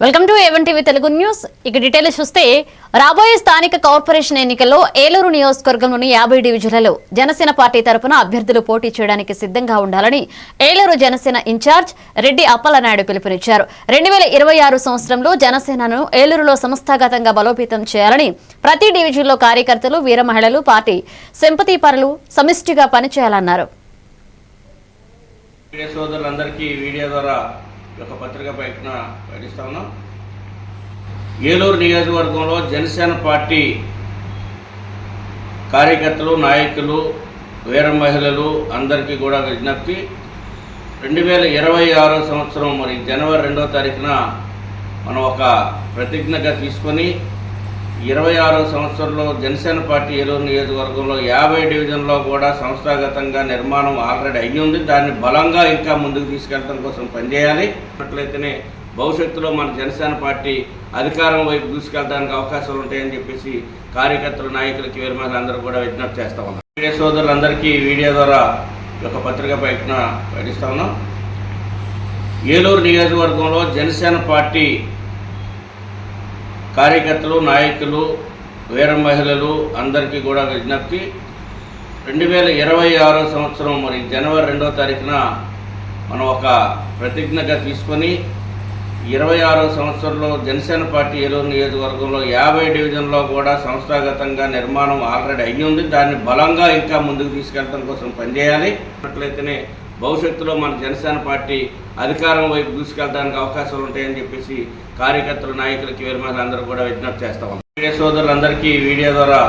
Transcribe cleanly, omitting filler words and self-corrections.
Welcome to A1 TV Telugu news. ఇక details చూస్తే రాబోయే స్థానిక కార్పొరేషన్ ఎన్నికల్లో ఏలూరు నియోజకవర్గంలోని 50 డివిజన్లలో జనసేన పార్టీ తరపున అభ్యర్థులు పోటీ చేయడానికి సిద్ధంగా ఉండాలని ఏలూరు జనసేన ఇన్ఛార్జ్ రెడ్డి అప్పలనాయుడు పిలుపునిచ్చారు. 2026 సంవత్సరంలో జనసేనను ఏలూరులో సంస్థాగతంగా బలోపేతం చేయాలని ప్రతి డివిజన్లో కార్యకర్తలు, వీర మహిళలు, పార్టీ సింపతి పరులు సమిష్టిగా పనిచేయాలన్నారు. ఒక పత్రిక ప్రకటిస్తా ఉన్నాం. ఏలూరు నియోజకవర్గంలో జనసేన పార్టీ కార్యకర్తలు, నాయకులు, వీర మహిళలు అందరికీ కూడా విజ్ఞప్తి. 2026 సంవత్సరం మరి జనవరి 2వ తారీఖున మనం ఒక ప్రతిజ్ఞగా తీసుకొని 26 సంవత్సరంలో జనసేన పార్టీ ఏలూరు నియోజకవర్గంలో 50 డివిజన్లో కూడా సంస్థాగతంగా నిర్మాణం ఆల్రెడీ అయ్యింది. దాన్ని బలంగా ఇంకా ముందుకు తీసుకెళ్ళడం కోసం పనిచేయాలి. అట్లయితేనే భవిష్యత్తులో మన జనసేన పార్టీ అధికారం వైపు తీసుకెళ్ళడానికి అవకాశాలు ఉంటాయని చెప్పేసి కార్యకర్తలు, నాయకులకి, వీరమహిళలు అందరూ కూడా విజ్ఞప్తి చేస్తా ఉన్నాం. మీడియా సోదరులందరికీ వీడియో ద్వారా ఒక పత్రిక ప్రకటిస్తా ఉన్నాం. ఏలూరు నియోజకవర్గంలో జనసేన పార్టీ కార్యకర్తలు, నాయకులు, వీర మహిళలు అందరికీ కూడా విజ్ఞప్తి. 2026 సంవత్సరం మరి జనవరి 2వ తారీఖున మనం ఒక ప్రతిజ్ఞగా తీసుకొని 26 సంవత్సరంలో జనసేన పార్టీ ఏలూరు నియోజకవర్గంలో 50 డివిజన్లో కూడా సంస్థాగతంగా నిర్మాణం ఆల్రెడీ అయ్యింది. దాన్ని బలంగా ఇంకా ముందుకు తీసుకెళ్ళడం కోసం పనిచేయాలి. అట్లయితేనే భవిష్యత్తులో మన జనసేన పార్టీ అధికారం వైపు తీసుకెళ్ళడానికి అవకాశాలు ఉంటాయని చెప్పేసి కార్యకర్తలు, నాయకులకి, వీరమహిళలు అందరూ కూడా విజ్ఞప్తి చేస్తా ఉన్నాం. మీడియా సోదరులందరికీ వీడియో ద్వారా